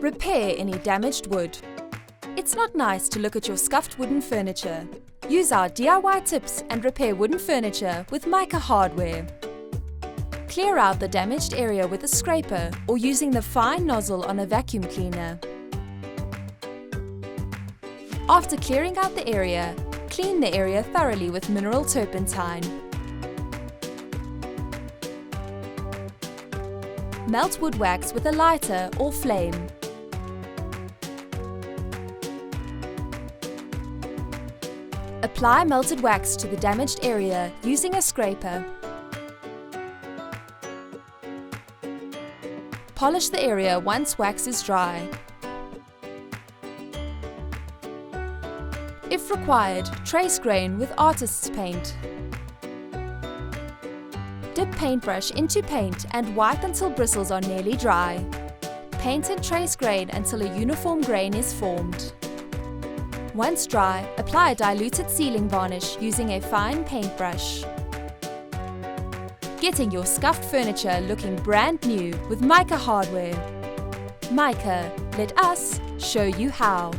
Repair any damaged wood. It's not nice to look at your scuffed wooden furniture. Use our DIY tips and repair wooden furniture with Mica hardware. Clear out the damaged area with a scraper or using the fine nozzle on a vacuum cleaner. After clearing out the area, clean the area thoroughly with mineral turpentine. Melt wood wax with a lighter or flame. Apply melted wax to the damaged area using a scraper. Polish the area once wax is dry. If required, trace grain with artist's paint. Dip paintbrush into paint and wipe until bristles are nearly dry. Paint and trace grain until a uniform grain is formed. Once dry, apply a diluted sealing varnish using a fine paintbrush. Getting your scuffed furniture looking brand new with Mica hardware. Mica, let us show you how.